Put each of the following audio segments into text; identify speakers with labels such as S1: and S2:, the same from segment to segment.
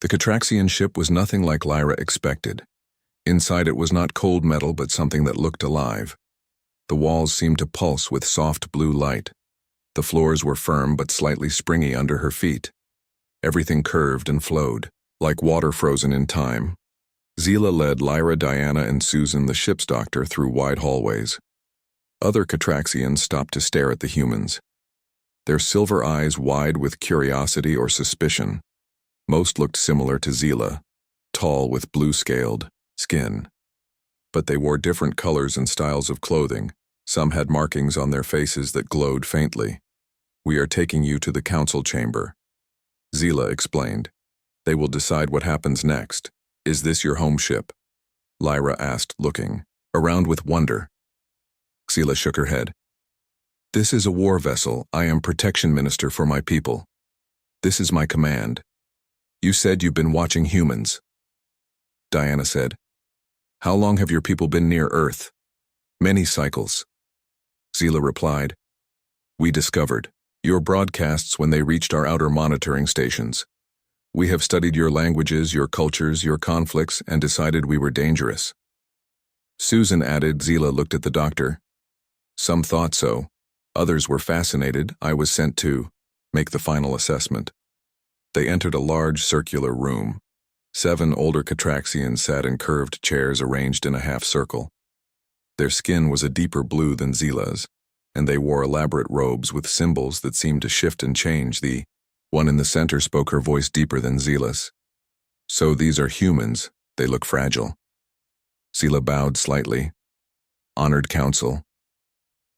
S1: The Catraxian ship was nothing like Lyra expected. Inside it was not cold metal but something that looked alive. The walls seemed to pulse with soft blue light. The floors were firm but slightly springy under her feet. Everything curved and flowed, like water frozen in time. Zila led Lyra, Diana, and Susan, the ship's doctor, through wide hallways. Other Catraxians stopped to stare at the humans, their silver eyes wide with curiosity or suspicion. Most looked similar to Zila, tall with blue-scaled skin. But they wore different colors and styles of clothing. Some had markings on their faces that glowed faintly. "We are taking you to the council chamber," Zila explained. "They will decide what happens next. Is this your home ship?" Lyra asked, looking around with wonder. Zila shook her head. "This is a war vessel. I am protection minister for my people. This is my command." "You said you've been watching humans," Diana said. "How long have your people been near Earth?" "Many cycles," Zila replied. "We discovered your broadcasts when they reached our outer monitoring stations. We have studied your languages, your cultures, your conflicts, and decided we were dangerous." Susan added. Zila looked at the doctor. "Some thought so. Others were fascinated. I was sent to make the final assessment." They entered a large circular room. 7 older Catraxians sat in curved chairs arranged in a half-circle. Their skin was a deeper blue than Zila's, and they wore elaborate robes with symbols that seemed to shift and change. The one in the center spoke, her voice deeper than Zila's. "So these are humans. They look fragile." Zila bowed slightly. "Honored council,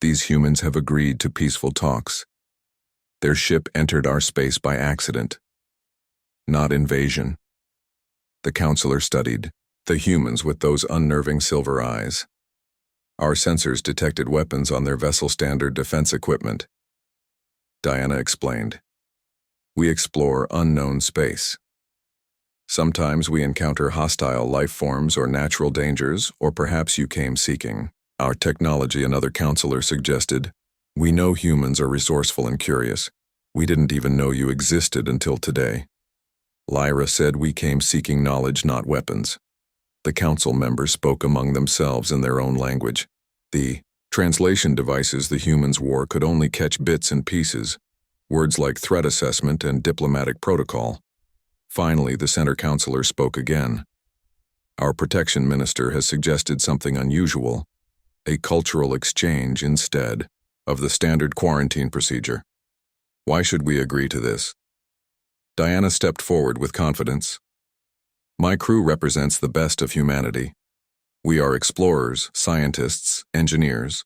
S1: these humans have agreed to peaceful talks. Their ship entered our space by accident, not invasion." The counselor studied the humans with those unnerving silver eyes. "Our sensors detected weapons on their vessel standard defense equipment," Diana explained. "We explore unknown space. Sometimes we encounter hostile life forms or natural dangers, or perhaps you came seeking our technology," another counselor suggested. "We know humans are resourceful and curious. We didn't even know you existed until today." Lyra said, "We came seeking knowledge, not weapons." The council members spoke among themselves in their own language. The translation devices the humans wore could only catch bits and pieces, words like threat assessment and diplomatic protocol. Finally, the center counselor spoke again. "Our protection minister has suggested something unusual, a cultural exchange instead of the standard quarantine procedure. Why should we agree to this?" Diana stepped forward with confidence. "My crew represents the best of humanity. We are explorers, scientists, engineers.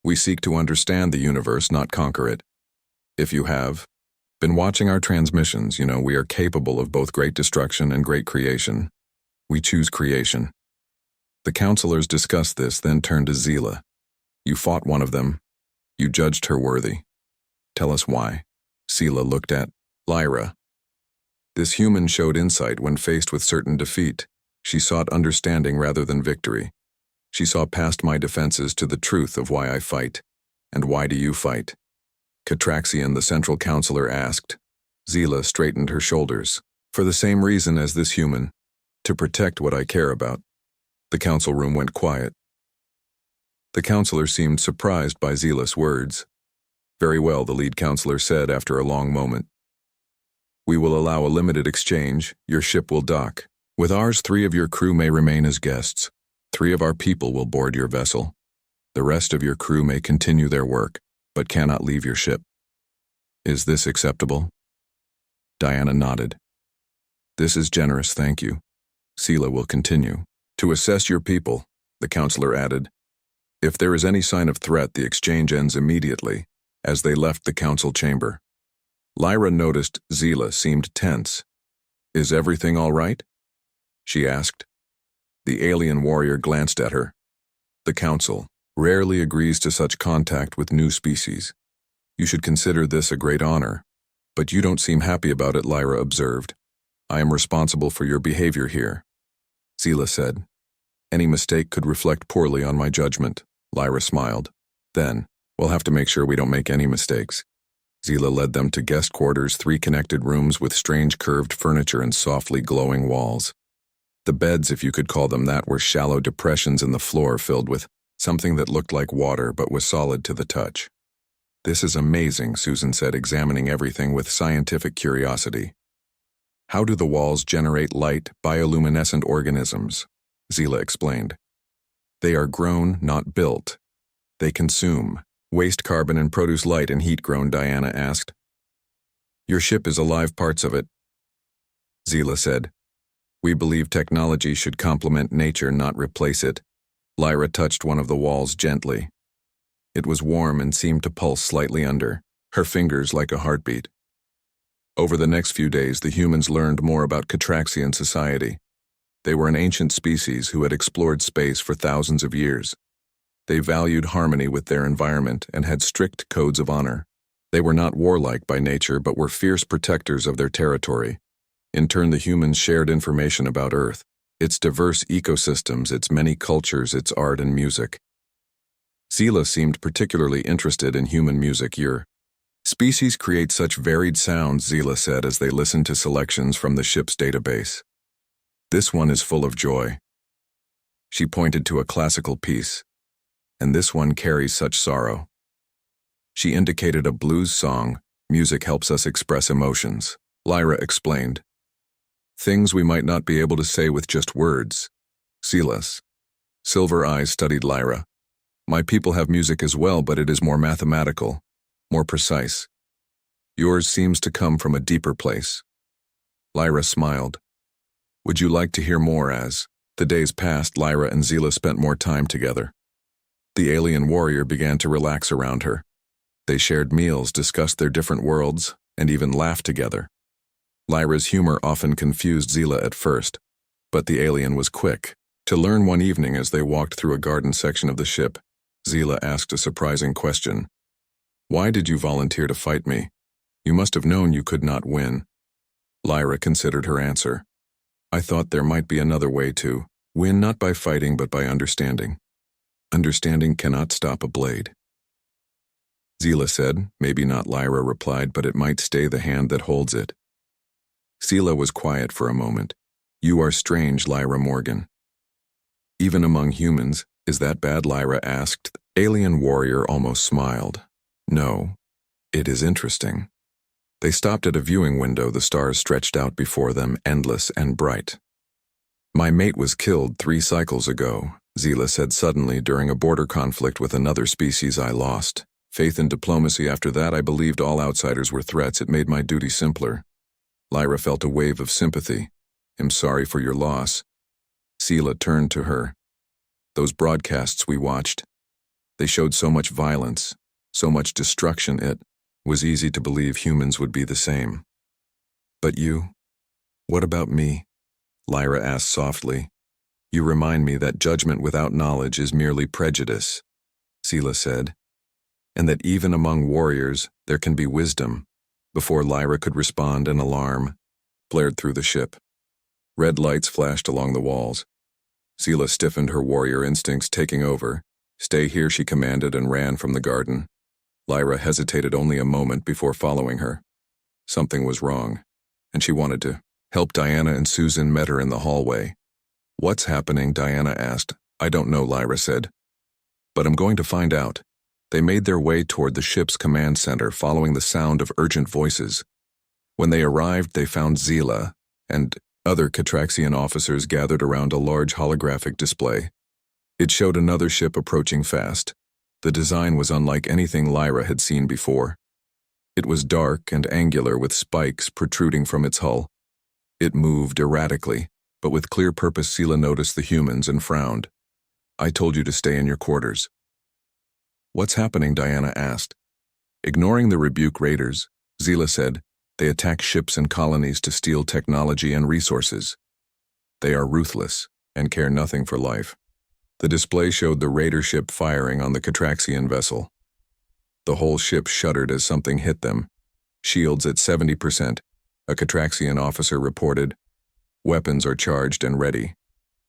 S1: We seek to understand the universe, not conquer it. If you have been watching our transmissions, you know we are capable of both great destruction and great creation. We choose creation." The counselors discussed this, then turned to Zila. "You fought one of them. You judged her worthy. Tell us why." Zila looked at Lyra. "This human showed insight when faced with certain defeat. She sought understanding rather than victory. She saw past my defenses to the truth of why I fight. And why do you fight?" Catraxian, the central counselor, asked. Zila straightened her shoulders. "For the same reason as this human, to protect what I care about." The council room went quiet. The counselor seemed surprised by Zila's words. "Very well," the lead counselor said after a long moment. "We will allow a limited exchange. Your ship will dock. With ours, 3 of your crew may remain as guests. 3 of our people will board your vessel. The rest of your crew may continue their work, but cannot leave your ship. Is this acceptable?" Diana nodded. "This is generous, thank you." Zila will continue to assess your people, the counselor added. "If there is any sign of threat, the exchange ends immediately." As they left the council chamber, Lyra noticed Zila seemed tense. "Is everything all right?" she asked. The alien warrior glanced at her. "The council rarely agrees to such contact with new species. You should consider this a great honor. But you don't seem happy about it," Lyra observed. "I am responsible for your behavior here," Zila said. "Any mistake could reflect poorly on my judgment," Lyra smiled. "Then, we'll have to make sure we don't make any mistakes." Zila led them to guest quarters, 3 connected rooms with strange curved furniture and softly glowing walls. The beds, if you could call them that, were shallow depressions in the floor filled with something that looked like water but was solid to the touch. "This is amazing," Susan said, examining everything with scientific curiosity. "How do the walls generate light, bioluminescent organisms?" Zila explained. "They are grown, not built. They consume, waste carbon and produce light and heat grown," Diana asked. "Your ship is alive, parts of it," Zila said. "We believe technology should complement nature, not replace it." Lyra touched one of the walls gently. It was warm and seemed to pulse slightly under, her fingers like a heartbeat. Over the next few days, the humans learned more about Catraxian society. They were an ancient species who had explored space for thousands of years. They valued harmony with their environment and had strict codes of honor. They were not warlike by nature, but were fierce protectors of their territory. In turn, the humans shared information about Earth, its diverse ecosystems, its many cultures, its art and music. Zila seemed particularly interested in human music. "Your species create such varied sounds," Zila said as they listened to selections from the ship's database. "This one is full of joy." She pointed to a classical piece. "And this one carries such sorrow." She indicated a blues song. "Music helps us express emotions," Lyra explained. "Things we might not be able to say with just words." Zila's silver eyes studied Lyra. "My people have music as well, but it is more mathematical, more precise. Yours seems to come from a deeper place." Lyra smiled. "Would you like to hear more?" As the days passed, Lyra and Zila spent more time together. The alien warrior began to relax around her. They shared meals, discussed their different worlds, and even laughed together. Lyra's humor often confused Zila at first, but the alien was quick to learn. One evening, as they walked through a garden section of the ship, Zila asked a surprising question. "Why did you volunteer to fight me? You must have known you could not win." Lyra considered her answer. "I thought there might be another way to win, not by fighting but by understanding. Understanding cannot stop a blade." Zila said. "Maybe not," Lyra replied, "but it might stay the hand that holds it." Zila was quiet for a moment. "You are strange, Lyra Morgan." "Even among humans, is that bad?" Lyra asked. The alien warrior almost smiled. "No, it is interesting." They stopped at a viewing window. The stars stretched out before them, endless and bright. "My mate was killed 3 cycles ago," Zila said suddenly. "During a border conflict with another species, I lost faith in diplomacy. After that, I believed all outsiders were threats. It made my duty simpler." Lyra felt a wave of sympathy. "I'm sorry for your loss." Zila turned to her. "Those broadcasts we watched, they showed so much violence, so much destruction. It was easy to believe humans would be the same." "But you? What about me?" Lyra asked softly. "You remind me that judgment without knowledge is merely prejudice," Zila said, "and that even among warriors there can be wisdom." Before Lyra could respond, an alarm blared through the ship. Red lights flashed along the walls. Zila stiffened, her warrior instincts taking over. "Stay here," she commanded, and ran from the garden. Lyra hesitated only a moment before following her. Something was wrong, and she wanted to help. Diana and Susan met her in the hallway. "What's happening?" Diana asked. "I don't know," Lyra said, "but I'm going to find out." They made their way toward the ship's command center, following the sound of urgent voices. When they arrived, they found Zila and other Catraxian officers gathered around a large holographic display. It showed another ship approaching fast. The design was unlike anything Lyra had seen before. It was dark and angular, with spikes protruding from its hull. It moved erratically, but with clear purpose. Zila noticed the humans and frowned. "I told you to stay in your quarters." "What's happening?" Diana asked. Ignoring the rebuke raiders, Zila said, "They attack ships and colonies to steal technology and resources. They are ruthless and care nothing for life." The display showed the raider ship firing on the Catraxian vessel. The whole ship shuddered as something hit them. "Shields at 70%, a Catraxian officer reported. "Weapons are charged and ready."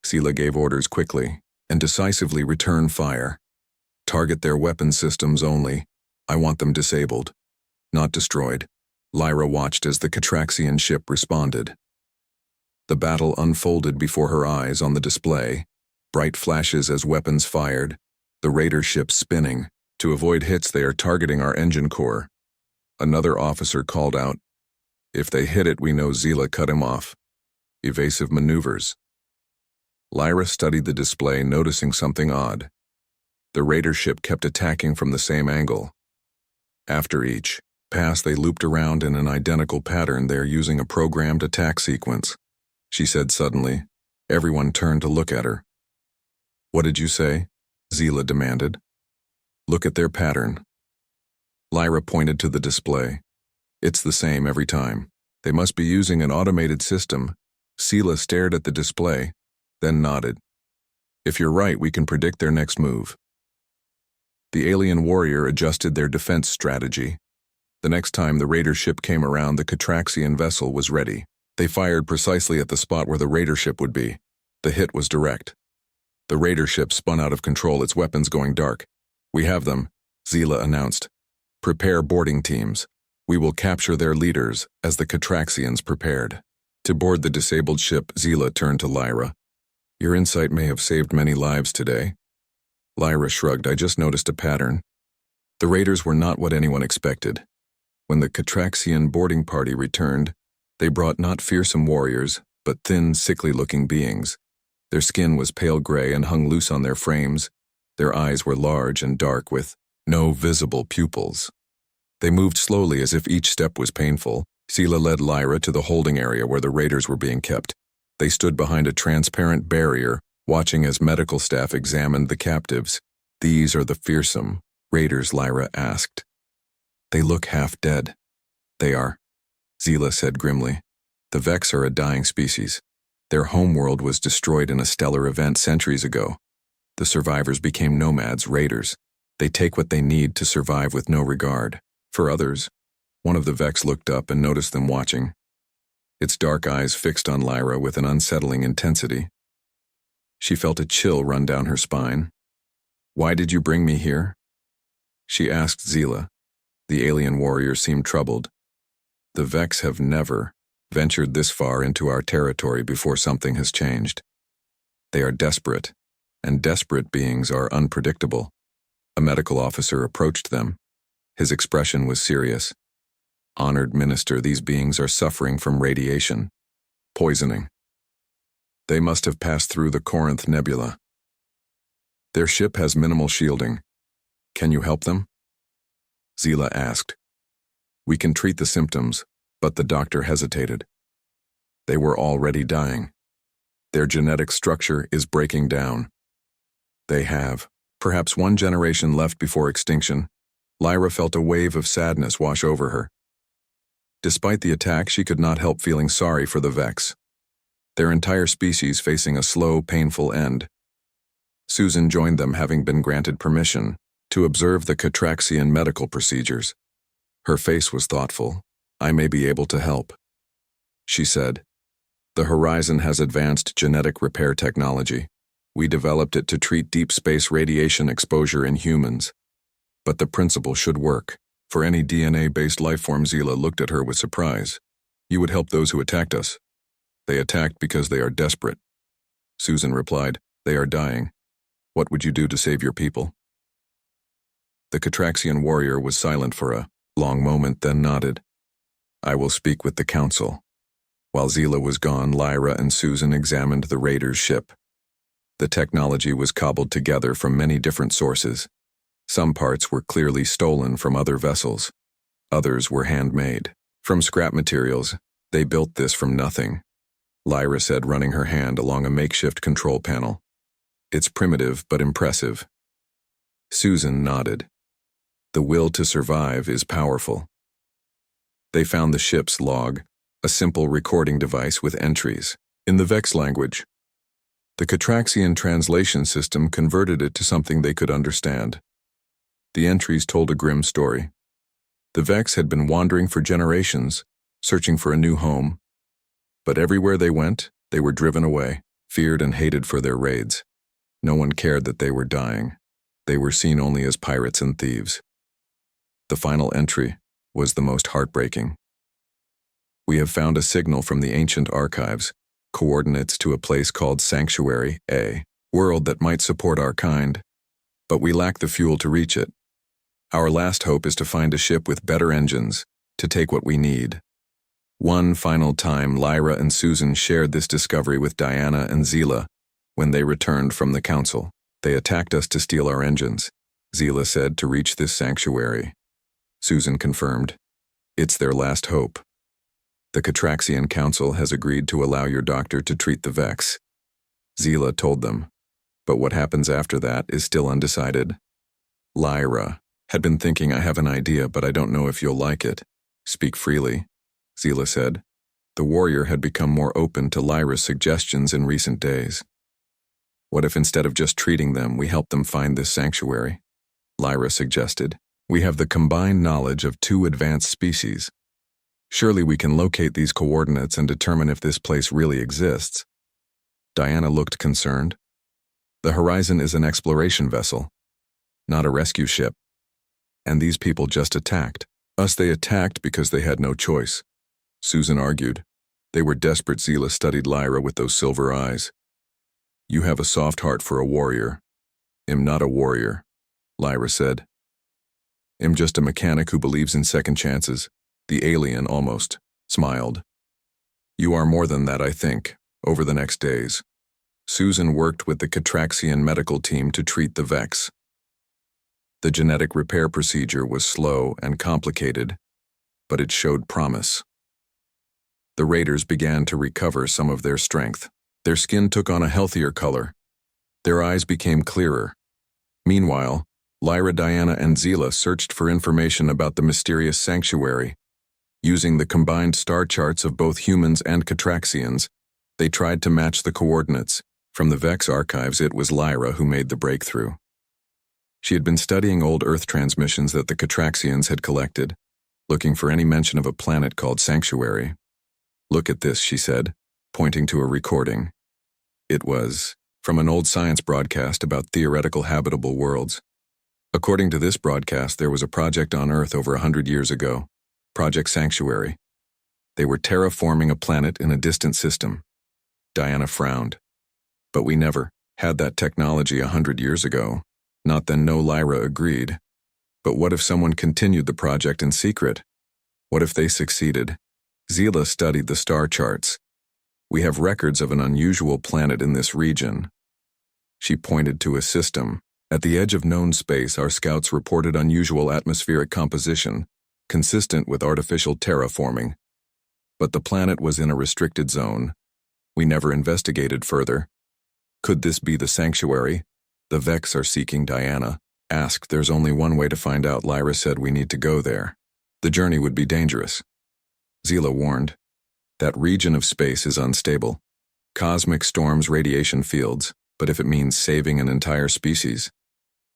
S1: Zila gave orders quickly and decisively. "Return fire. Target their weapon systems only. I want them disabled." not destroyed. Lyra watched as the Catraxian ship responded. The battle unfolded before her eyes on the display, bright flashes as weapons fired, the raider ships spinning. To avoid hits, they are targeting our engine core. Another officer called out, "If they hit it, we know Zila cut him off." Evasive maneuvers. Lyra studied the display, noticing something odd. The raider ship kept attacking from the same angle. After each pass, they looped around in an identical pattern. They're using a programmed attack sequence, she said suddenly. Everyone turned to look at her. "What did you say?" Zila demanded. "Look at their pattern." Lyra pointed to the display. "It's the same every time. They must be using an automated system." Zila stared at the display, then nodded. "If you're right, we can predict their next move." The alien warrior adjusted their defense strategy. The next time the raider ship came around, the Catraxian vessel was ready. They fired precisely at the spot where the raider ship would be. The hit was direct. The raider ship spun out of control, its weapons going dark. "We have them," Zila announced. "Prepare boarding teams. We will capture their leaders." As the Catraxians prepared to board the disabled ship, Zila turned to Lyra. "Your insight may have saved many lives today." Lyra shrugged. "I just noticed a pattern." The raiders were not what anyone expected. When the Catraxian boarding party returned, they brought not fearsome warriors, but thin, sickly-looking beings. Their skin was pale gray and hung loose on their frames. Their eyes were large and dark with no visible pupils. They moved slowly as if each step was painful. Zila led Lyra to the holding area where the raiders were being kept. They stood behind a transparent barrier, watching as medical staff examined the captives. "These are the fearsome raiders?" Lyra asked. "They look half dead." "They are," Zila said grimly. "The Vex are a dying species. Their homeworld was destroyed in a stellar event centuries ago. The survivors became nomads, raiders. They take what they need to survive with no regard for others." One of the Vex looked up and noticed them watching, its dark eyes fixed on Lyra with an unsettling intensity. She felt a chill run down her spine. "Why did you bring me here?" she asked Zila. The alien warrior seemed troubled. "The Vex have never ventured this far into our territory before. Something has changed. They are desperate, and desperate beings are unpredictable." A medical officer approached them. His expression was serious. "Honored Minister, these beings are suffering from radiation poisoning. They must have passed through the Corinth Nebula. Their ship has minimal shielding. Can you help them?" Zila asked. "We can treat the symptoms," but the doctor hesitated. "They were already dying. Their genetic structure is breaking down. They have perhaps one generation left before extinction." Lyra felt a wave of sadness wash over her. Despite the attack, she could not help feeling sorry for the Vex, their entire species facing a slow, painful end. Susan joined them, having been granted permission to observe the Catraxian medical procedures. Her face was thoughtful. "I may be able to help," she said. "The Horizon has advanced genetic repair technology. We developed it to treat deep space radiation exposure in humans. But the principle should work for any DNA-based lifeform." Zila looked at her with surprise. "You would help those who attacked us?" "They attacked because they are desperate," Susan replied. "They are dying. What would you do to save your people?" The Catraxian warrior was silent for a long moment, then nodded. "I will speak with the council." While Zila was gone, Lyra and Susan examined the raiders' ship. The technology was cobbled together from many different sources. Some parts were clearly stolen from other vessels. Others were handmade from scrap materials. "They built this from nothing," Lyra said, running her hand along a makeshift control panel. "It's primitive but impressive." Susan nodded. "The will to survive is powerful." They found the ship's log, a simple recording device with entries in the Vex language. The Catraxian translation system converted it to something they could understand. The entries told a grim story. The Vex had been wandering for generations, searching for a new home. But everywhere they went, they were driven away, feared and hated for their raids. No one cared that they were dying. They were seen only as pirates and thieves. The final entry was the most heartbreaking. We have found a signal from the ancient archives, coordinates to a place called Sanctuary A, world that might support our kind, but we lack the fuel to reach it. Our last hope is to find a ship with better engines, to take what we need. One final time, Lyra and Susan shared this discovery with Diana and Zila when they returned from the council. They attacked us to steal our engines, Zila said, to reach this sanctuary. Susan confirmed. It's their last hope. The Catraxian Council has agreed to allow your doctor to treat the Vex, Zila told them, but what happens after that is still undecided. Lyra had been thinking, I have an idea, but I don't know if you'll like it. Speak freely, Zila said. The warrior had become more open to Lyra's suggestions in recent days. What if instead of just treating them, we help them find this sanctuary? Lyra suggested. We have the combined knowledge of 2 advanced species. Surely we can locate these coordinates and determine if this place really exists. Diana looked concerned. The Horizon is an exploration vessel, not a rescue ship. And these people just attacked. Us they attacked because they had no choice, Susan argued. They were desperate. Zila studied Lyra with those silver eyes. You have a soft heart for a warrior. I'm not a warrior, Lyra said. I'm just a mechanic who believes in second chances. The alien almost smiled. You are more than that, I think, over the next days. Susan worked with the Catraxian medical team to treat the Vex. The genetic repair procedure was slow and complicated, but it showed promise. The raiders began to recover some of their strength. Their skin took on a healthier color. Their eyes became clearer. Meanwhile, Lyra, Diana, and Zila searched for information about the mysterious sanctuary. Using the combined star charts of both humans and Catraxians, they tried to match the coordinates. From the Vex archives, it was Lyra who made the breakthrough. She had been studying old Earth transmissions that the Catraxians had collected, looking for any mention of a planet called Sanctuary. Look at this, she said, pointing to a recording. It was from an old science broadcast about theoretical habitable worlds. According to this broadcast, there was a project on Earth over 100 years ago, Project Sanctuary. They were terraforming a planet in a distant system. Diana frowned. But we never had that technology 100 years ago. Not then, no, Lyra agreed. But what if someone continued the project in secret? What if they succeeded? Zila studied the star charts. We have records of an unusual planet in this region. She pointed to a system. At the edge of known space, our scouts reported unusual atmospheric composition, consistent with artificial terraforming. But the planet was in a restricted zone. We never investigated further. Could this be the sanctuary? The Vex are seeking, Diana asked. There's only one way to find out. Lyra said we need to go there. The journey would be dangerous. Zila warned. That region of space is unstable. Cosmic storms, radiation fields, but if it means saving an entire species.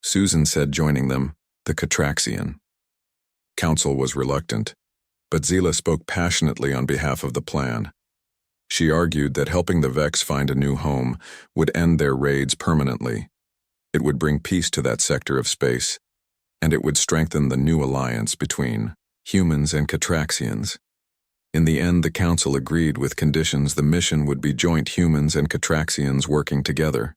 S1: Susan said, joining them, the Catraxian Council was reluctant, but Zila spoke passionately on behalf of the plan. She argued that helping the Vex find a new home would end their raids permanently. It would bring peace to that sector of space, and it would strengthen the new alliance between humans and Catraxians. In the end, the Council agreed with conditions. The mission would be joint humans and Catraxians working together.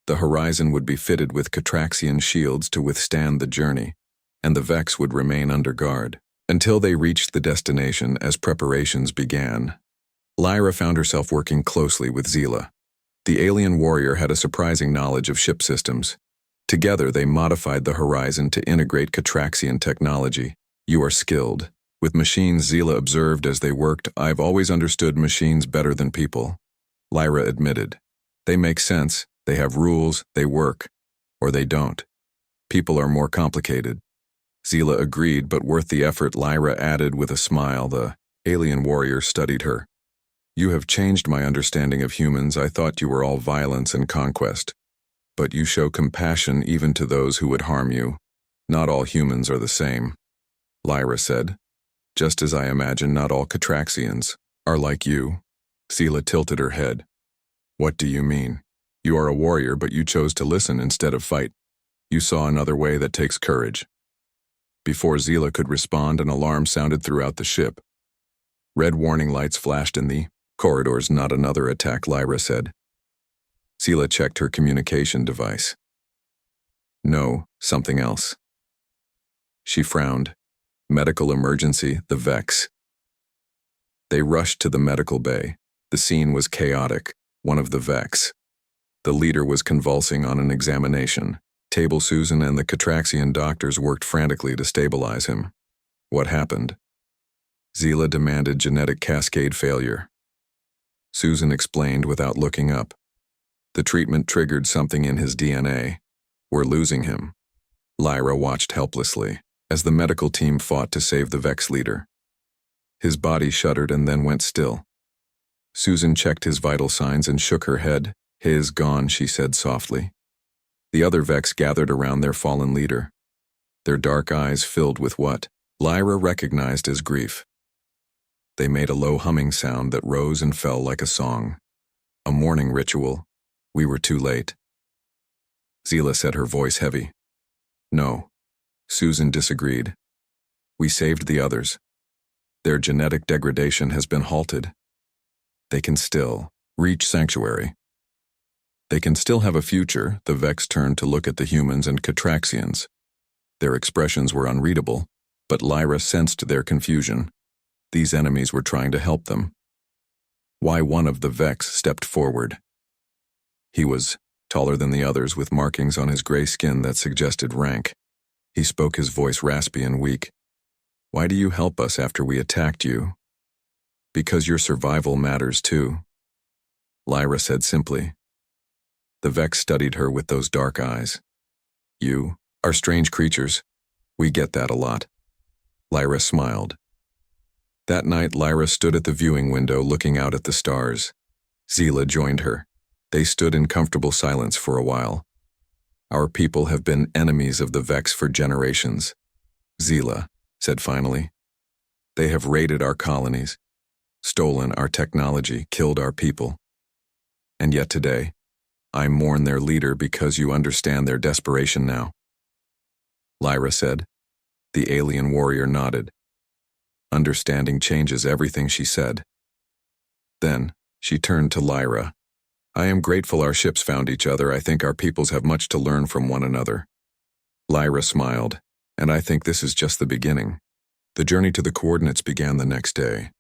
S1: The Horizon would be fitted with Catraxian shields to withstand the journey, and the Vex would remain under guard until they reached the destination. As preparations began, Lyra found herself working closely with Zila. The alien warrior had a surprising knowledge of ship systems. Together, they modified the Horizon to integrate Catraxian technology. You are skilled with machines, Zila observed as they worked. I've always understood machines better than people, Lyra admitted. They make sense. They have rules, they work, or they don't. People are more complicated. Zila agreed, but worth the effort, Lyra added with a smile. The alien warrior studied her. You have changed my understanding of humans. I thought you were all violence and conquest. But you show compassion even to those who would harm you. Not all humans are the same, Lyra said. Just as I imagine not all Catraxians are like you. Zila tilted her head. What do you mean? You are a warrior, but you chose to listen instead of fight. You saw another way that takes courage. Before Zila could respond, an alarm sounded throughout the ship. Red warning lights flashed in the corridors. Not another attack, Lyra said. Zila checked her communication device. No, something else. She frowned. Medical emergency, the Vex. They rushed to the medical bay. The scene was chaotic. One of the Vex. The leader was convulsing on an examination. Table Susan and the Catraxian doctors worked frantically to stabilize him. What happened? Zila demanded genetic cascade failure. Susan explained without looking up. The treatment triggered something in his DNA. We're losing him. Lyra watched helplessly as the medical team fought to save the Vex leader. His body shuddered and then went still. Susan checked his vital signs and shook her head. His gone, she said softly. The other Vex gathered around their fallen leader, their dark eyes filled with what Lyra recognized as grief. They made a low humming sound that rose and fell like a song. A mourning ritual. We were too late. Zila said, her voice heavy. No. Susan disagreed. We saved the others. Their genetic degradation has been halted. They can still reach sanctuary. They can still have a future. The Vex turned to look at the humans and Catraxians. Their expressions were unreadable, but Lyra sensed their confusion. These enemies were trying to help them. Why one of the Vex stepped forward. He was taller than the others, with markings on his gray skin that suggested rank. He spoke, his voice raspy and weak. Why do you help us after we attacked you? Because your survival matters too. Lyra said simply. The Vex studied her with those dark eyes. You are strange creatures. We get that a lot. Lyra smiled. That night, Lyra stood at the viewing window looking out at the stars. Zila joined her. They stood in comfortable silence for a while. Our people have been enemies of the Vex for generations, Zila said finally. They have raided our colonies, stolen our technology, killed our people. And yet today, I mourn their leader because you understand their desperation now. Lyra said. The alien warrior nodded. Understanding changes everything, she said. Then, she turned to Lyra. I am grateful our ships found each other. I think our peoples have much to learn from one another. Lyra smiled, and I think this is just the beginning. The journey to the coordinates began the next day.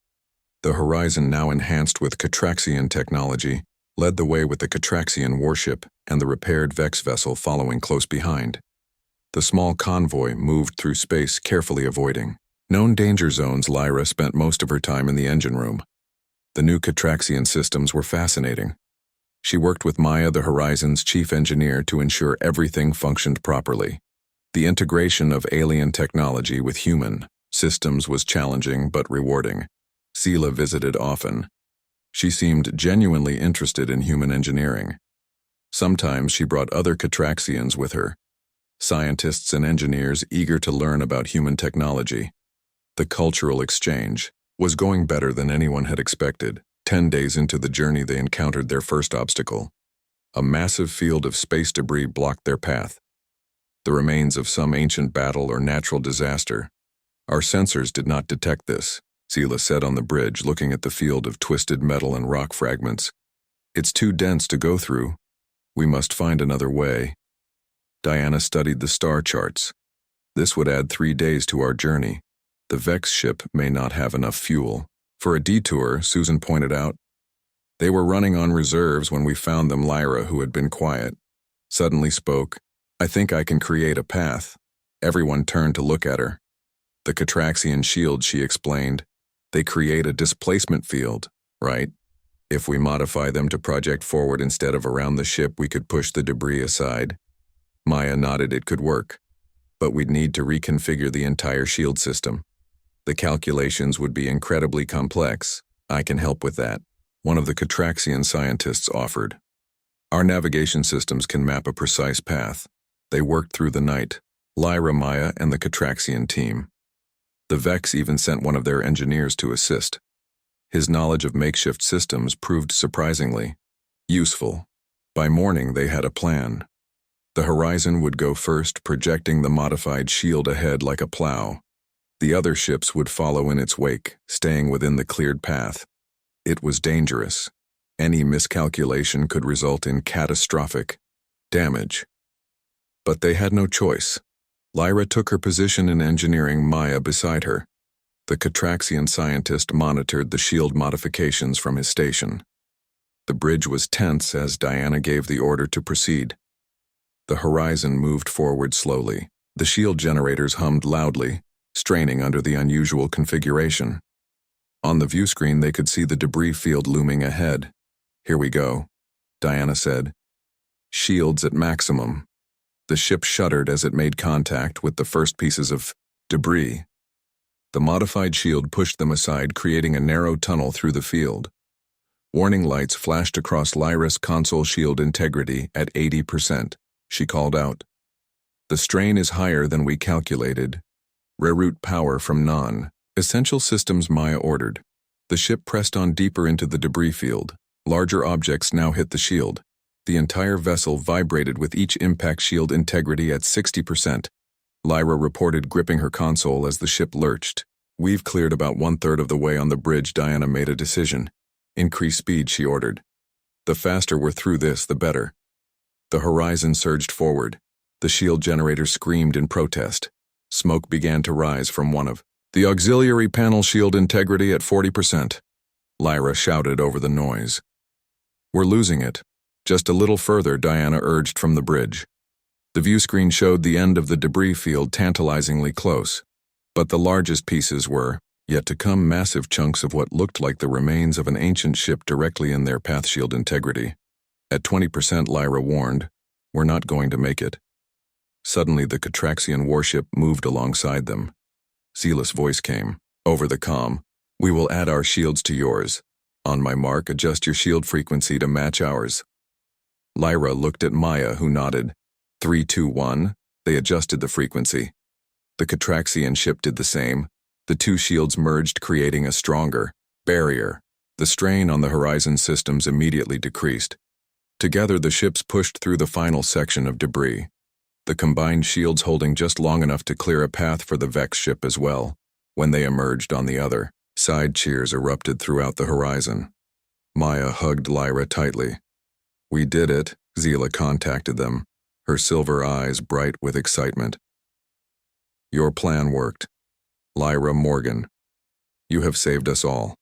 S1: The Horizon, now enhanced with Catraxian technology, led the way with the Catraxian warship and the repaired Vex vessel following close behind. The small convoy moved through space, carefully avoiding known danger zones. Lyra spent most of her time in the engine room. The new Catraxian systems were fascinating. She worked with Maya, the Horizon's chief engineer, to ensure everything functioned properly. The integration of alien technology with human systems was challenging but rewarding. Zila visited often. She seemed genuinely interested in human engineering. Sometimes she brought other Catraxians with her, scientists and engineers eager to learn about human technology. The cultural exchange was going better than anyone had expected. 10 days into the journey, they encountered their first obstacle. A massive field of space debris blocked their path. The remains of some ancient battle or natural disaster. Our sensors did not detect this, Zila said on the bridge, looking at the field of twisted metal and rock fragments. It's too dense to go through. We must find another way. Diana studied the star charts. This would add 3 days to our journey. The Vex ship may not have enough fuel. For a detour, Susan pointed out. They were running on reserves when we found them. Lyra, who had been quiet, suddenly spoke. I think I can create a path. Everyone turned to look at her. The Catraxian shield, she explained. They create a displacement field, right? If we modify them to project forward instead of around the ship, we could push the debris aside. Maya nodded. It could work, but we'd need to reconfigure the entire shield system. The calculations would be incredibly complex. I can help with that, one of the Catraxian scientists offered. Our navigation systems can map a precise path. They worked through the night, Lyra, Maya, and the Catraxian team. The Vex even sent one of their engineers to assist. His knowledge of makeshift systems proved surprisingly useful. By morning, they had a plan. The Horizon would go first, projecting the modified shield ahead like a plow. The other ships would follow in its wake, staying within the cleared path. It was dangerous. Any miscalculation could result in catastrophic damage. But they had no choice. Lyra took her position in engineering, Maya beside her. The Catraxian scientist monitored the shield modifications from his station. The bridge was tense as Diana gave the order to proceed. The Horizon moved forward slowly. The shield generators hummed loudly, straining under the unusual configuration. On the view screen, they could see the debris field looming ahead. "Here we go," Diana said. "Shields at maximum." The ship shuddered as it made contact with the first pieces of debris. The modified shield pushed them aside, creating a narrow tunnel through the field. Warning lights flashed across Lyra's console. "Shield integrity at 80%, she called out. "The strain is higher than we calculated. Reroute power from non-essential systems," Maya ordered. The ship pressed on deeper into the debris field. Larger objects now hit the shield. The entire vessel vibrated with each impact. "Shield integrity at 60%. Lyra reported, gripping her console as the ship lurched. "We've cleared about 1/3 of the way on the bridge." Diana made a decision. "Increase speed," she ordered. "The faster we're through this, the better." The Horizon surged forward. The shield generator screamed in protest. Smoke began to rise from one of the auxiliary panel. "Shield integrity at 40%. Lyra shouted over the noise. "We're losing it. Just a little further," Diana urged from the bridge. The view screen showed the end of the debris field tantalizingly close. But the largest pieces were yet to come, massive chunks of what looked like the remains of an ancient ship directly in their path. "Shield integrity at 20%, Lyra warned. "We're not going to make it." Suddenly, the Catraxian warship moved alongside them. Zila's voice came over the comm. "We will add our shields to yours. On my mark, adjust your shield frequency to match ours." Lyra looked at Maya, who nodded. 3, 2, 1. They adjusted the frequency. The Catraxian ship did the same. The two shields merged, creating a stronger barrier. The strain on the Horizon systems immediately decreased. Together, the ships pushed through the final section of debris. The combined shields holding just long enough to clear a path for the Vex ship as well. When they emerged on the other side, cheers erupted throughout the Horizon. Maya hugged Lyra tightly. "We did it," Zila contacted them, her silver eyes bright with excitement. "Your plan worked. Lyra Morgan, you have saved us all."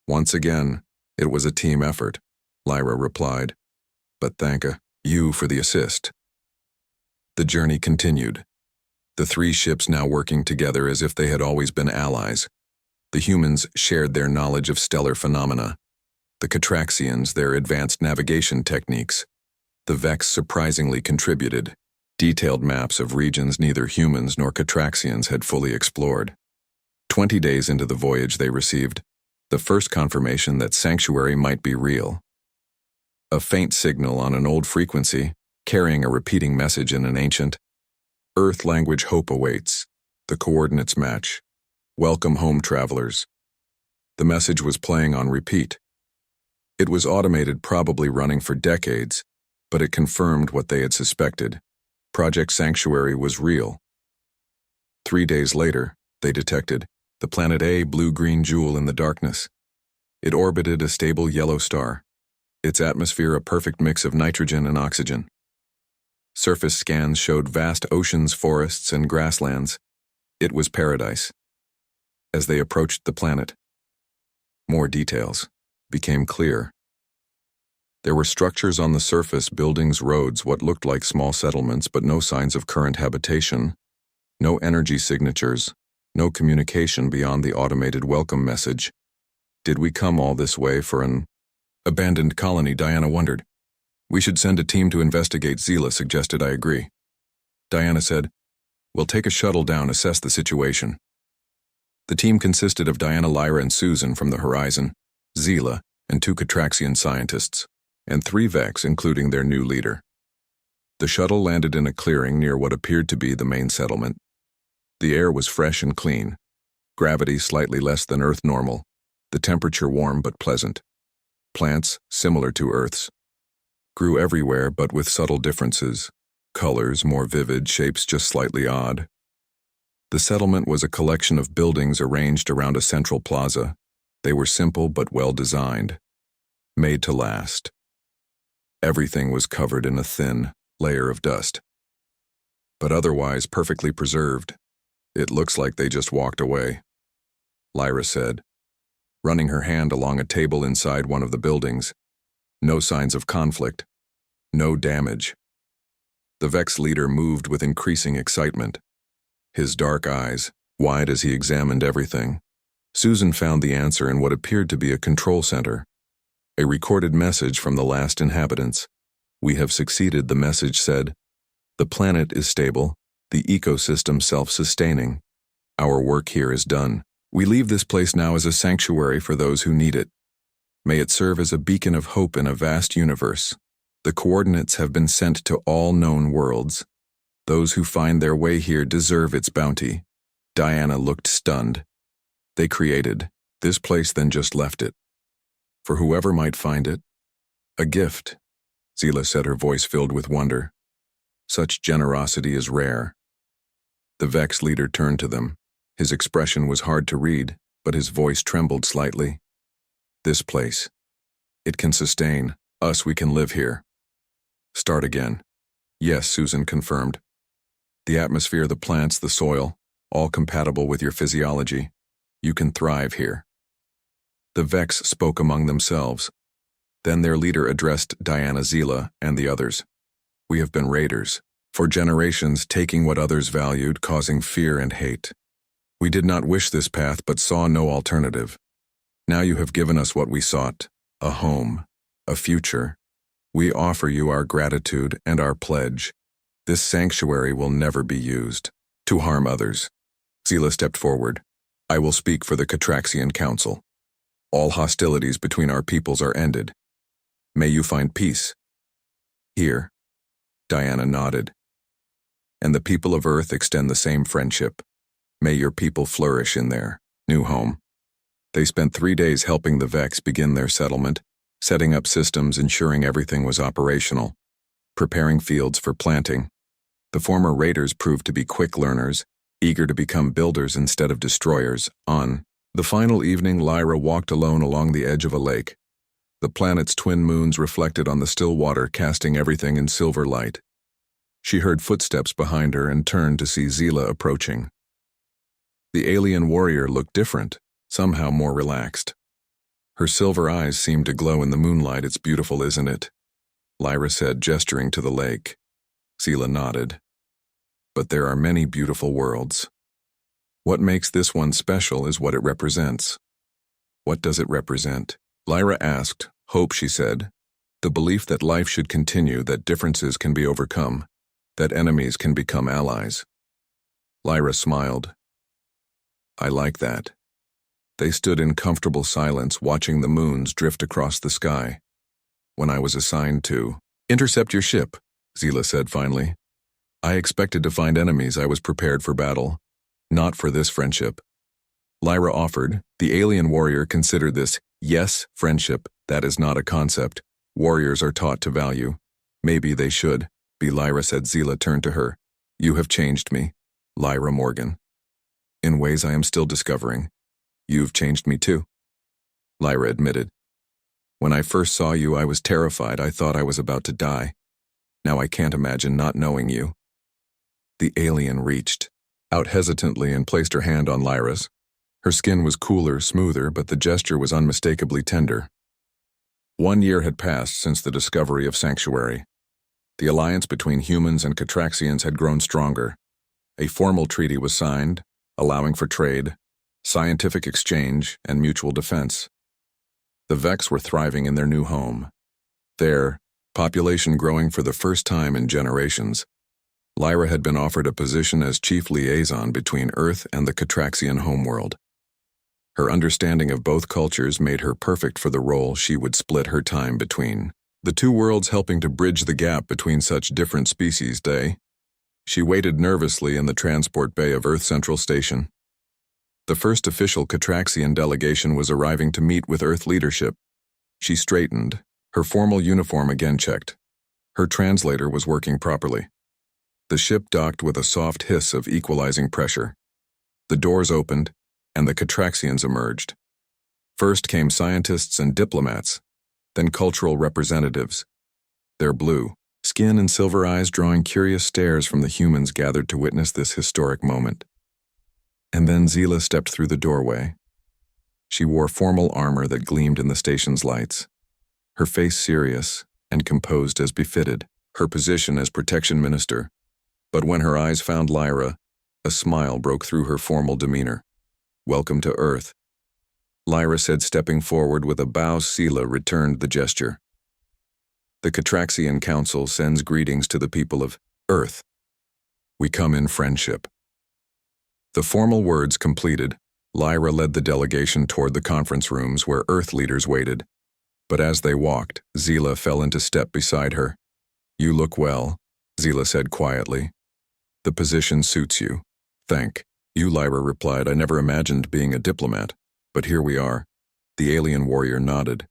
S1: "Once again, it was a team effort," Lyra replied. "But thank you for the assist." The journey continued. The three ships now working together as if they had always been allies. The humans shared their knowledge of stellar phenomena. The Catraxians their advanced navigation techniques. The Vex surprisingly contributed detailed maps of regions neither humans nor Catraxians had fully explored. 20 days into the voyage, they received the first confirmation that Sanctuary might be real. A faint signal on an old frequency, carrying a repeating message in an ancient Earth language. "Hope awaits. The coordinates match. Welcome home, travelers." The message was playing on repeat. It was automated, probably running for decades, but it confirmed what they had suspected. Project Sanctuary was real. 3 days later, they detected the Planet A blue-green jewel in the darkness. It orbited a stable yellow star, its atmosphere a perfect mix of nitrogen and oxygen. Surface scans showed vast oceans, forests, and grasslands. It was paradise. As they approached the planet, more details became clear. There were structures on the surface, buildings, roads, what looked like small settlements, but no signs of current habitation. No energy signatures, no communication beyond the automated welcome message. Did we come all this way for an abandoned colony? Diana wondered. "We should send a team to investigate," Zila suggested. "I agree." Diana said, "We'll take a shuttle down, assess the situation." The team consisted of Diana, Lyra, and Susan from the Horizon, Zila, and 2 Catraxian scientists, and 3 Vex, including their new leader. The shuttle landed in a clearing near what appeared to be the main settlement. The air was fresh and clean, gravity slightly less than Earth normal, the temperature warm but pleasant. Plants, similar to Earth's, grew everywhere but with subtle differences. Colors more vivid, shapes just slightly odd. The settlement was a collection of buildings arranged around a central plaza. They were simple but well-designed, made to last. Everything was covered in a thin layer of dust, but otherwise perfectly preserved. It looks like they just walked away, Lyra said, running her hand along a table inside one of the buildings. No signs of conflict, no damage. The Vex leader moved with increasing excitement, his dark eyes wide as he examined everything. Susan found the answer in what appeared to be a control center. A recorded message from the last inhabitants. "We have succeeded," the message said. "The planet is stable, the ecosystem self-sustaining. Our work here is done. We leave this place now as a sanctuary for those who need it. May it serve as a beacon of hope in a vast universe. The coordinates have been sent to all known worlds. Those who find their way here deserve its bounty." Diana looked stunned. "They created this place, then just left it for whoever might find it? A gift," Zila said, her voice filled with wonder. "Such generosity is rare." The Vex leader turned to them. His expression was hard to read, but his voice trembled slightly. "This place, it can sustain us. We can live here." "Start again." "Yes," Susan confirmed. "The atmosphere, the plants, the soil, all compatible with your physiology. You can thrive here." The Vex spoke among themselves. Then their leader addressed Diana, Zila, and the others. "We have been raiders, for generations, taking what others valued, causing fear and hate. We did not wish this path but saw no alternative. Now you have given us what we sought, a home, a future. We offer you our gratitude and our pledge. This sanctuary will never be used to harm others." Zila stepped forward. "I will speak for the Catraxian Council. All hostilities between our peoples are ended. May you find peace here." Diana nodded. "And the people of Earth extend the same friendship. May your people flourish in their new home." They spent 3 days helping the Vex begin their settlement, setting up systems, ensuring everything was operational, preparing fields for planting. The former raiders proved to be quick learners, eager to become builders instead of destroyers. On the final evening, Lyra walked alone along the edge of a lake. The planet's twin moons reflected on the still water, casting everything in silver light. She heard footsteps behind her and turned to see Zila approaching. The alien warrior looked different, somehow more relaxed. Her silver eyes seemed to glow in the moonlight. "It's beautiful, isn't it?" Lyra said, gesturing to the lake. Zila nodded. "But there are many beautiful worlds. What makes this one special is what it represents." "What does it represent?" Lyra asked. "Hope," she said. "The belief that life should continue, that differences can be overcome, that enemies can become allies." Lyra smiled. "I like that." They stood in comfortable silence, watching the moons drift across the sky. "When I was assigned to intercept your ship," Zila said finally, "I expected to find enemies. I was prepared for battle. Not for this friendship." Lyra offered. The alien warrior considered this. "Yes, friendship, that is not a concept. Warriors are taught to value. Maybe they should be," Lyra said. Zila turned to her. "You have changed me, Lyra Morgan. In ways I am still discovering. You've changed me too," Lyra admitted. "When I first saw you, I was terrified. I thought I was about to die. Now I can't imagine not knowing you." The alien reached out hesitantly and placed her hand on Lyra's. Her skin was cooler, smoother, but the gesture was unmistakably tender. 1 year had passed since the discovery of Sanctuary. The alliance between humans and Catraxians had grown stronger. A formal treaty was signed, allowing for trade, scientific exchange, and mutual defense. The Vex were thriving in their new home. Their population growing for the first time in generations. Lyra had been offered a position as chief liaison between Earth and the Catraxian homeworld. Her understanding of both cultures made her perfect for the role. She would split her time between the two worlds, helping to bridge the gap between such different species. She waited nervously in the transport bay of Earth Central Station. The first official Catraxian delegation was arriving to meet with Earth leadership. She straightened, her formal uniform again checked. Her translator was working properly. The ship docked with a soft hiss of equalizing pressure. The doors opened, and the Catraxians emerged. First came scientists and diplomats, then cultural representatives, their blue skin and silver eyes drawing curious stares from the humans gathered to witness this historic moment. And then Zila stepped through the doorway. She wore formal armor that gleamed in the station's lights, her face serious and composed as befitted her position as protection minister. But when her eyes found Lyra, a smile broke through her formal demeanor. "Welcome to Earth," Lyra said, stepping forward with a bow. Zila returned the gesture. "The Catraxian Council sends greetings to the people of Earth. We come in friendship." The formal words completed, Lyra led the delegation toward the conference rooms where Earth leaders waited. But as they walked, Zila fell into step beside her. "You look well," Zila said quietly. "The position suits you." "Thank you," Lyra replied. "I never imagined being a diplomat, but here we are." The alien warrior nodded.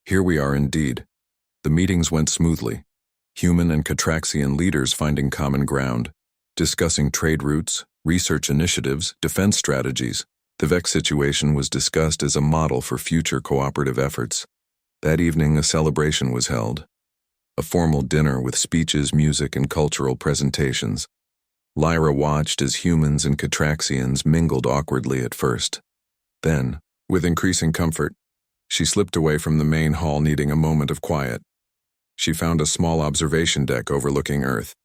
S1: "Here we are indeed." The meetings went smoothly, human and Catraxian leaders finding common ground, discussing trade routes, research initiatives, defense strategies. The Vex situation was discussed as a model for future cooperative efforts. That evening, a celebration was held. A formal dinner with speeches, music, and cultural presentations. Lyra watched as humans and Catraxians mingled awkwardly at first. Then, with increasing comfort, she slipped away from the main hall, needing a moment of quiet. She found a small observation deck overlooking Earth.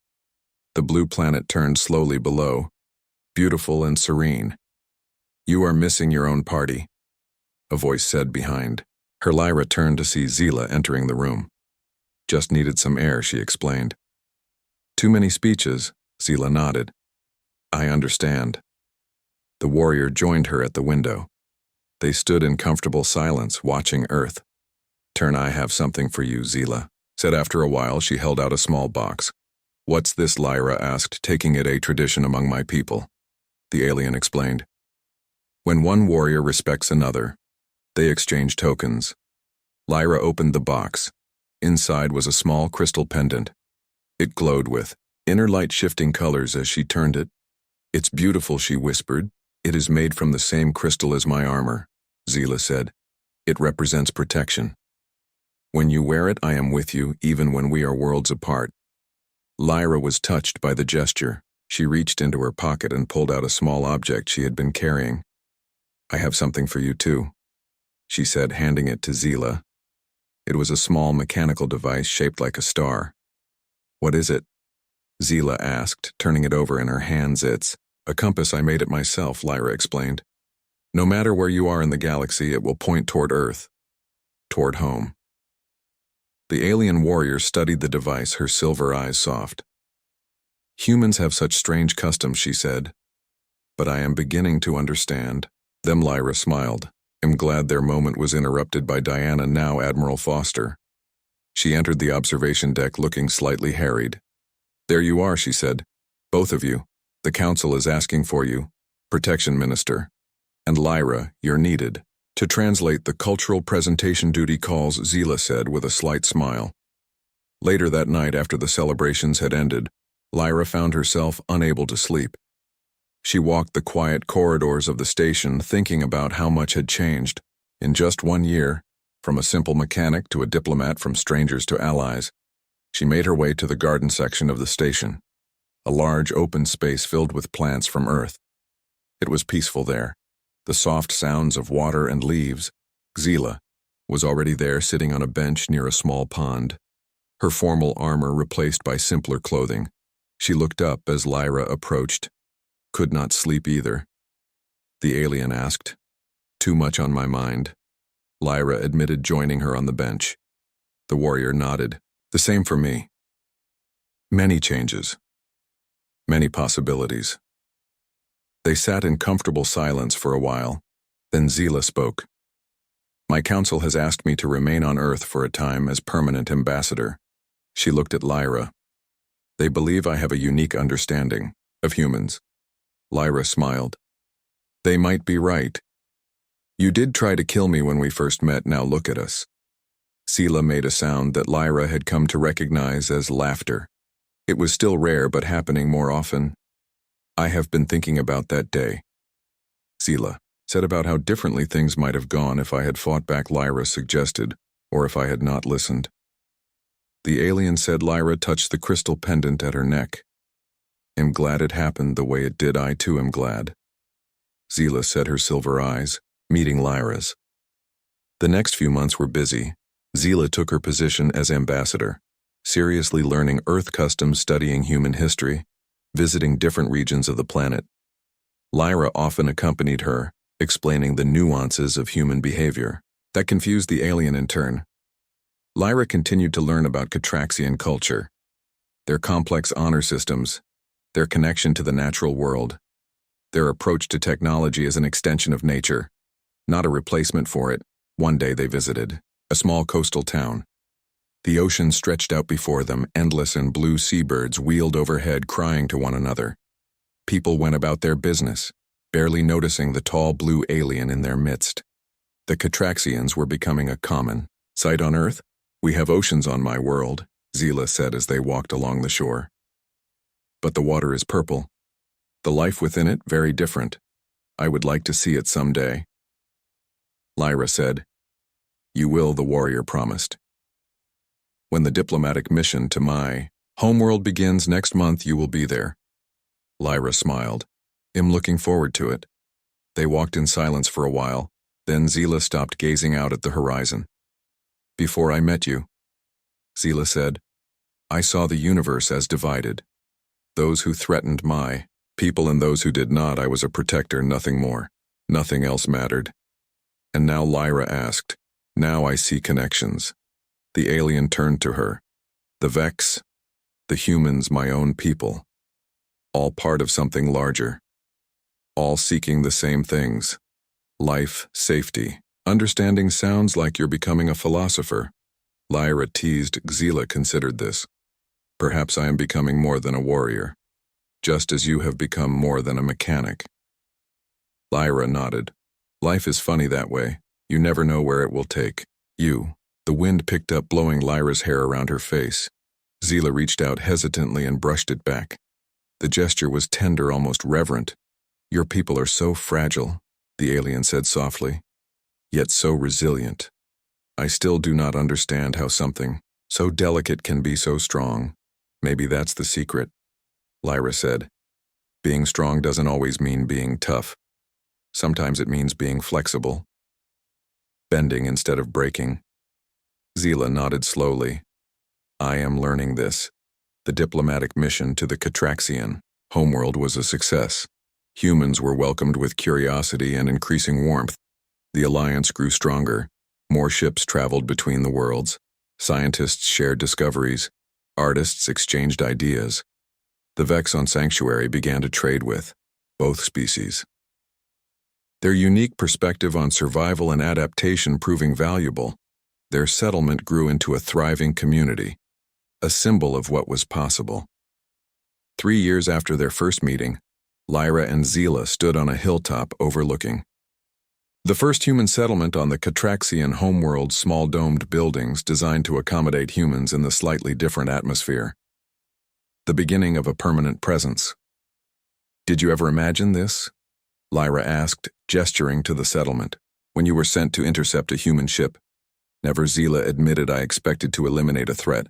S1: The blue planet turned slowly below, beautiful and serene. "You are missing your own party," a voice said behind her. Lyra turned to see Zila entering the room. "Just needed some air," she explained. "Too many speeches," Zila nodded. "I understand." The warrior joined her at the window. They stood in comfortable silence, watching Earth. "I have something for you," Zila said. After a while, she held out a small box. "What's this?" Lyra asked, taking it. "A tradition among my people," the alien explained. "When one warrior respects another, they exchange tokens." Lyra opened the box. Inside was a small crystal pendant. It glowed with inner light-shifting colors as she turned it. "It's beautiful," she whispered. "It is made from the same crystal as my armor," Zila said. "It represents protection. When you wear it, I am with you, even when we are worlds apart." Lyra was touched by the gesture. She reached into her pocket and pulled out a small object she had been carrying. "I have something for you too," she said, handing it to Zila. It was a small mechanical device shaped like a star. "What is it?" Zila asked, turning it over in her hands. "It's a compass. I made it myself," Lyra explained. "No matter where you are in the galaxy, it will point toward Earth, toward home." The alien warrior studied the device, her silver eyes soft. "Humans have such strange customs," she said. "But I am beginning to understand them." Lyra smiled. "I'm glad their moment was interrupted by Diana, now Admiral Foster." She entered the observation deck looking slightly harried. "There you are," she said. "Both of you. The Council is asking for you, Protection Minister. And Lyra, you're needed to translate the cultural presentation duty calls," Zila said with a slight smile. Later that night, after the celebrations had ended, Lyra found herself unable to sleep. She walked the quiet corridors of the station, thinking about how much had changed. In just 1 year, from a simple mechanic to a diplomat, from strangers to allies. She made her way to the garden section of the station, a large open space filled with plants from Earth. It was peaceful there, the soft sounds of water and leaves. Zila was already there, sitting on a bench near a small pond, her formal armor replaced by simpler clothing. She looked up as Lyra approached. "Could not sleep either?" the alien asked. "Too much on my mind," Lyra admitted, joining her on the bench. The warrior nodded. "The same for me. Many changes. Many possibilities." They sat in comfortable silence for a while. Then Zila spoke. "My council has asked me to remain on Earth for a time as permanent ambassador." She looked at Lyra. "They believe I have a unique understanding of humans." Lyra smiled. "They might be right. You did try to kill me when we first met. Now look at us." Zila made a sound that Lyra had come to recognize as laughter. It was still rare but happening more often. I have been thinking about that day. Zila said about how differently things might have gone if I had fought back, Lyra suggested, or if I had not listened. The alien said. Lyra touched the crystal pendant at her neck. Am glad it happened the way it did. I too am glad. Zila said, her silver eyes meeting Lyra's. The next few months were busy. Zila took her position as ambassador, seriously learning Earth customs, studying human history, visiting different regions of the planet. Lyra often accompanied her, explaining the nuances of human behavior that confused the alien in turn. Lyra continued to learn about Catraxian culture, their complex honor systems, their connection to the natural world, their approach to technology as an extension of nature, not a replacement for it. One day they visited a small coastal town. The ocean stretched out before them, endless, and blue seabirds wheeled overhead, crying to one another. People went about their business, barely noticing the tall blue alien in their midst. The Catraxians were becoming a common sight on Earth. We have oceans on my world, Zila said as they walked along the shore. But the water is purple. The life within it, very different. I would like to see it someday. Lyra said. You will, the warrior promised. When the diplomatic mission to my homeworld begins next month, you will be there. Lyra smiled. I'm looking forward to it. They walked in silence for a while, then Zila stopped gazing out at the horizon. Before I met you, Zila said, I saw the universe as divided. Those who threatened my people and those who did not. I was a protector, nothing more. Nothing else mattered. And now, Lyra asked, now I see connections. The alien turned to her. The Vex, the humans, my own people. All part of something larger. All seeking the same things. Life, safety. Understanding. Sounds like you're becoming a philosopher. Lyra teased. Zila considered this. Perhaps I am becoming more than a warrior. Just as you have become more than a mechanic. Lyra nodded. Life is funny that way. You never know where it will take you. The wind picked up, blowing Lyra's hair around her face. Zila reached out hesitantly and brushed it back. The gesture was tender, almost reverent. Your people are so fragile, the alien said softly, yet so resilient. I still do not understand how something so delicate can be so strong. Maybe that's the secret, Lyra said. Being strong doesn't always mean being tough. Sometimes it means being flexible, bending instead of breaking. Zila nodded slowly. I am learning this. The diplomatic mission to the Catraxian homeworld was a success. Humans were welcomed with curiosity and increasing warmth. The alliance grew stronger. More ships traveled between the worlds. Scientists shared discoveries. Artists exchanged ideas. The Vex on Sanctuary began to trade with both species. Their unique perspective on survival and adaptation proving valuable, their settlement grew into a thriving community, a symbol of what was possible. 3 years after their first meeting, Lyra and Zila stood on a hilltop overlooking the first human settlement on the Catraxian homeworld, small domed buildings designed to accommodate humans in the slightly different atmosphere. The beginning of a permanent presence. Did you ever imagine this? Lyra asked, gesturing to the settlement. When you were sent to intercept a human ship. Never, Zila admitted. I expected to eliminate a threat.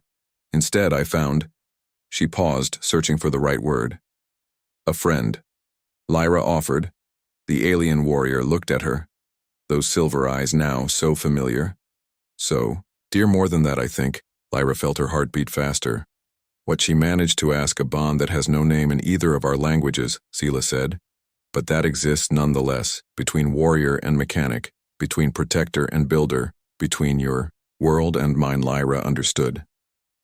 S1: Instead, I found... She paused, searching for the right word. A friend. Lyra offered. The alien warrior looked at her. Those silver eyes now so familiar. So, dear, more than that, I think. Lyra felt her heartbeat faster. What she managed to ask, a bond that has no name in either of our languages, Zila said. But that exists nonetheless, between warrior and mechanic, between protector and builder, between your world and mine. Lyra understood.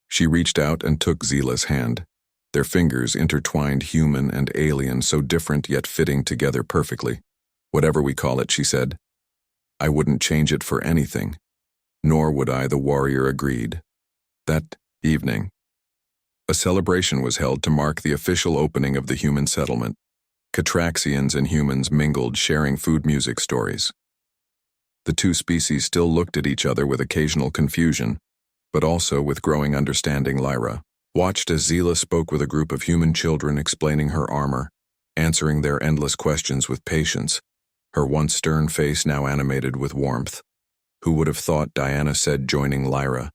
S1: She reached out and took Zila's hand. Their fingers intertwined, human and alien, so different yet fitting together perfectly. Whatever we call it, she said. I wouldn't change it for anything. Nor would I, the warrior agreed. That evening, a celebration was held to mark the official opening of the human settlement. Catraxians and humans mingled, sharing food, music, stories. The two species still looked at each other with occasional confusion, but also with growing understanding. Lyra watched as Zila spoke with a group of human children explaining her armor, answering their endless questions with patience, her once stern face now animated with warmth. Who would have thought, Diana said, joining Lyra,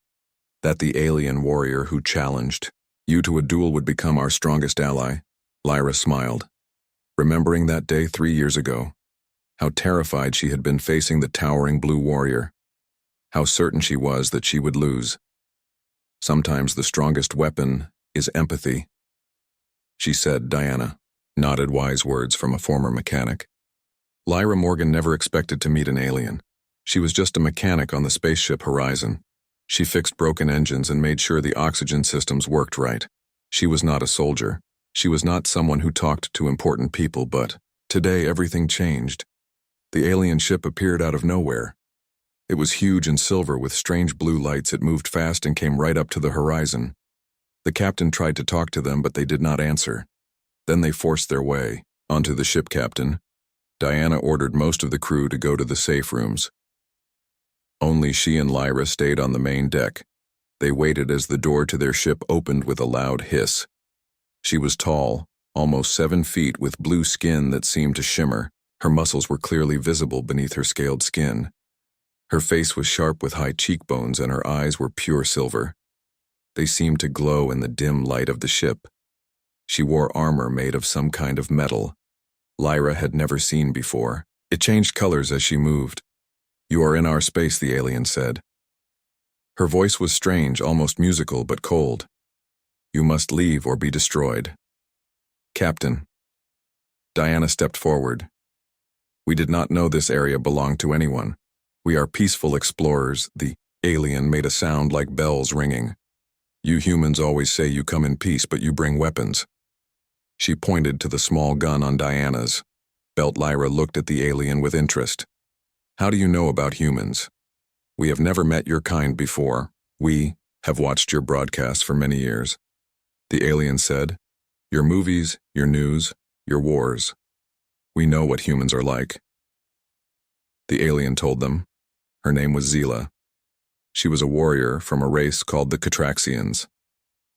S1: that the alien warrior who challenged you to a duel would become our strongest ally? Lyra smiled, remembering that day 3 years ago. How terrified she had been facing the towering blue warrior. How certain she was that she would lose. Sometimes the strongest weapon is empathy, she said. Diana nodded, wise words from a former mechanic. Lyra Morgan never expected to meet an alien. She was just a mechanic on the spaceship Horizon. She fixed broken engines and made sure the oxygen systems worked right. She was not a soldier. She was not someone who talked to important people, but today everything changed. The alien ship appeared out of nowhere. It was huge and silver with strange blue lights. It moved fast and came right up to the horizon. The captain tried to talk to them, but they did not answer. Then they forced their way onto the ship. Captain Diana ordered most of the crew to go to the safe rooms. Only she and Lyra stayed on the main deck. They waited as the door to their ship opened with a loud hiss. She was tall, almost 7 feet, with blue skin that seemed to shimmer. Her muscles were clearly visible beneath her scaled skin. Her face was sharp with high cheekbones, and her eyes were pure silver. They seemed to glow in the dim light of the ship. She wore armor made of some kind of metal Lyra had never seen before. It changed colors as she moved. "You are in our space," the alien said. Her voice was strange, almost musical, but cold. "You must leave or be destroyed." "Captain." Diana stepped forward. "We did not know this area belonged to anyone. We are peaceful explorers." The alien made a sound like bells ringing. "You humans always say you come in peace, but you bring weapons." She pointed to the small gun on Diana's belt. Lyra looked at the alien with interest. "How do you know about humans? We have never met your kind before. We have watched your broadcasts for many years." The alien said, "Your movies, your news, your wars. We know what humans are like." The alien told them. Her name was Zila. She was a warrior from a race called the Catraxians.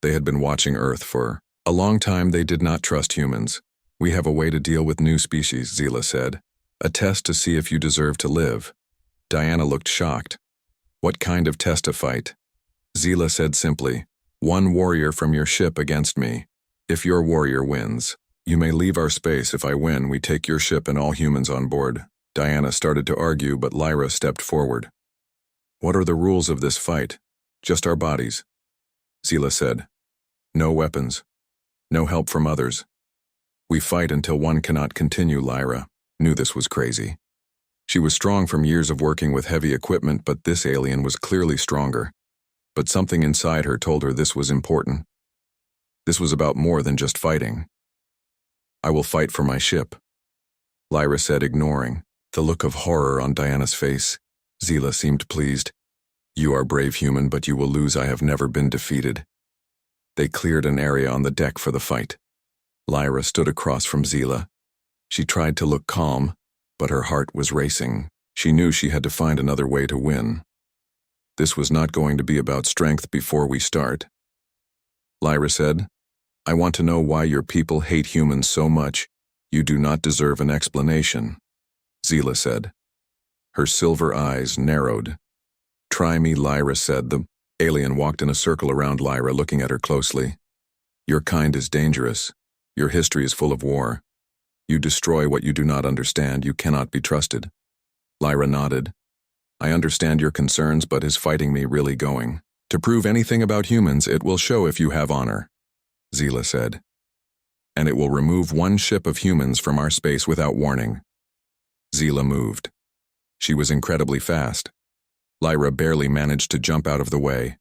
S1: They had been watching Earth for a long time. They did not trust humans. "We have a way to deal with new species," Zila said. "A test to see if you deserve to live." Diana looked shocked. "What kind of test? A fight?" Zila said simply, "One warrior from your ship against me. If your warrior wins, you may leave our space. If I win, we take your ship and all humans on board." Diana started to argue, but Lyra stepped forward. "What are the rules of this fight?" "Just our bodies," Zila said. "No weapons. No help from others. We fight until one cannot continue." Lyra knew this was crazy. She was strong from years of working with heavy equipment, but this alien was clearly stronger. But something inside her told her this was important. This was about more than just fighting. "I will fight for my ship," Lyra said, ignoring the look of horror on Diana's face. Zila seemed pleased. "You are brave, human, but you will lose. I have never been defeated." They cleared an area on the deck for the fight. Lyra stood across from Zila. She tried to look calm, but her heart was racing. She knew she had to find another way to win. "This was not going to be about strength before we start," Lyra said. "I want to know why your people hate humans so much. You do not deserve an explanation," Zila said. Her silver eyes narrowed. "Try me," Lyra said. The alien walked in a circle around Lyra, looking at her closely. "Your kind is dangerous. Your history is full of war. You destroy what you do not understand. You cannot be trusted." Lyra nodded. "I understand your concerns, but is fighting me really going to prove anything about humans? It will show if you have honor," Zila said. "And it will remove one ship of humans from our space without warning." Zila moved. She was incredibly fast. Lyra barely managed to jump out of the way.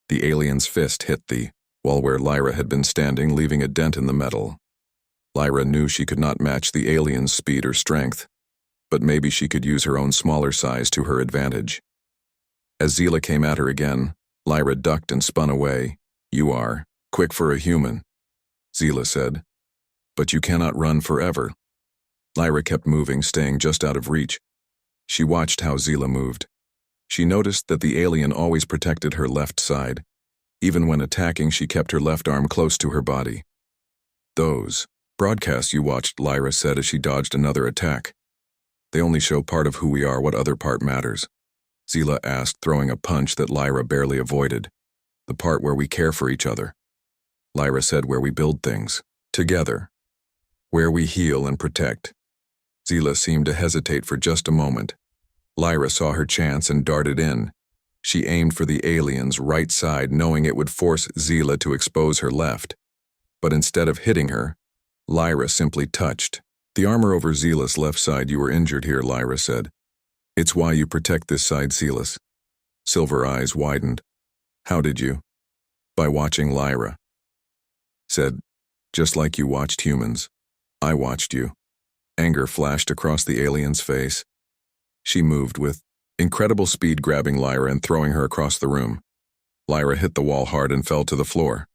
S1: The alien's fist hit the wall where Lyra had been standing, leaving a dent in the metal. Lyra knew she could not match the alien's speed or strength, but maybe she could use her own smaller size to her advantage. As Zila came at her again, Lyra ducked and spun away. "You are quick for a human," Zila said. "But you cannot run forever." Lyra kept moving, staying just out of reach. She watched how Zila moved. She noticed that the alien always protected her left side. Even when attacking, she kept her left arm close to her body. "Those broadcasts you watched," Lyra said as she dodged another attack. "They only show part of who we are. What other part matters?" Zila asked, throwing a punch that Lyra barely avoided. "The part where we care for each other." Lyra said, "Where we build things together. Where we heal and protect." Zila seemed to hesitate for just a moment. Lyra saw her chance and darted in. She aimed for the alien's right side, knowing it would force Zila to expose her left. But instead of hitting her, Lyra simply touched. "The armor over Zila's left side. You were injured here," Lyra said. "It's why you protect this side, Zila's." Silver eyes widened. "How did you?" "By watching," Lyra said. "Just like you watched humans. I watched you." Anger flashed across the alien's face. She moved with incredible speed, grabbing Lyra and throwing her across the room. Lyra hit the wall hard and fell to the floor.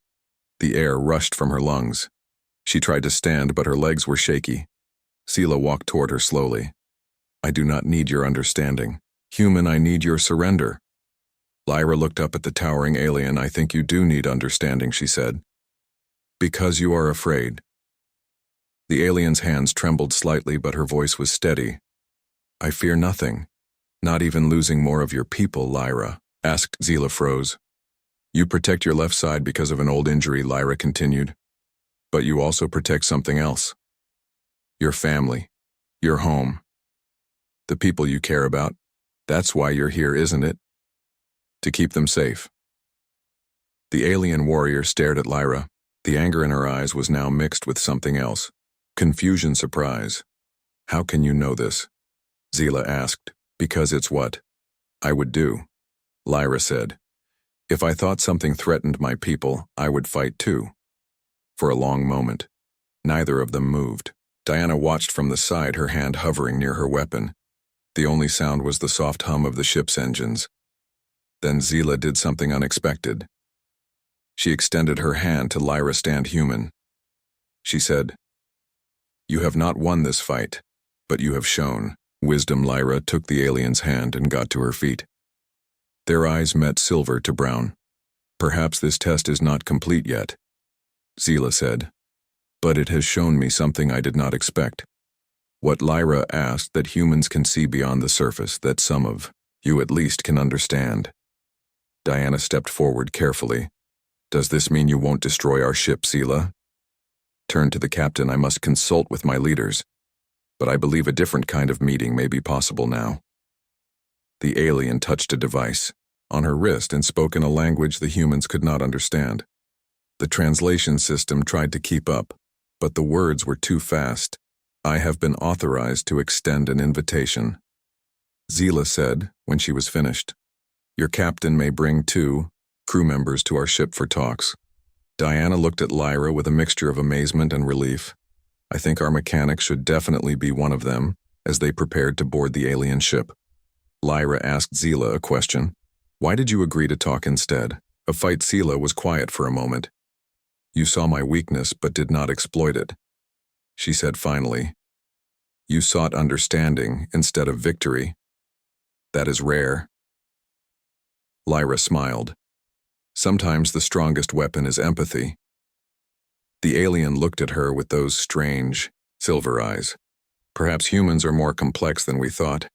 S1: The air rushed from her lungs. She tried to stand, but her legs were shaky. Zila walked toward her slowly. "I do not need your understanding. Human, I need your surrender." Lyra looked up at the towering alien. "I think you do need understanding," she said. "Because you are afraid." The alien's hands trembled slightly, but her voice was steady. "I fear nothing. Not even losing more of your people," Lyra asked. Zila froze. "You protect your left side because of an old injury," Lyra continued. "But you also protect something else. Your family. Your home. The people you care about. That's why you're here, isn't it? To keep them safe." The alien warrior stared at Lyra. The anger in her eyes was now mixed with something else. Confusion, surprise. "How can you know this?" Zila asked. "Because it's what I would do," Lyra said. "If I thought something threatened my people, I would fight too." For a long moment, neither of them moved. Diana watched from the side, her hand hovering near her weapon. The only sound was the soft hum of the ship's engines. Then Zila did something unexpected. She extended her hand to Lyra. "Stand, human." She said, "You have not won this fight, but you have shown wisdom." Lyra took the alien's hand and got to her feet. Their eyes met, silver to brown. "Perhaps this test is not complete yet," Zila said, "but it has shown me something I did not expect. What Lyra asked, that humans can see beyond the surface, that some of you at least can understand." Diana stepped forward carefully. "Does this mean you won't destroy our ship?" Zila turned to the captain. "I must consult with my leaders, but I believe a different kind of meeting may be possible now." The alien touched a device on her wrist and spoke in a language the humans could not understand. The translation system tried to keep up, but the words were too fast. "I have been authorized to extend an invitation," Zila said when she was finished. "Your captain may bring 2 crew members to our ship for talks." Diana looked at Lyra with a mixture of amazement and relief. "I think our mechanic should definitely be one of them," as they prepared to board the alien ship. Lyra asked Zila a question. "Why did you agree to talk instead of fight?" Zila was quiet for a moment. "You saw my weakness but did not exploit it," she said finally. "You sought understanding instead of victory. That is rare." Lyra smiled. "Sometimes the strongest weapon is empathy." The alien looked at her with those strange, silver eyes. "Perhaps humans are more complex than we thought.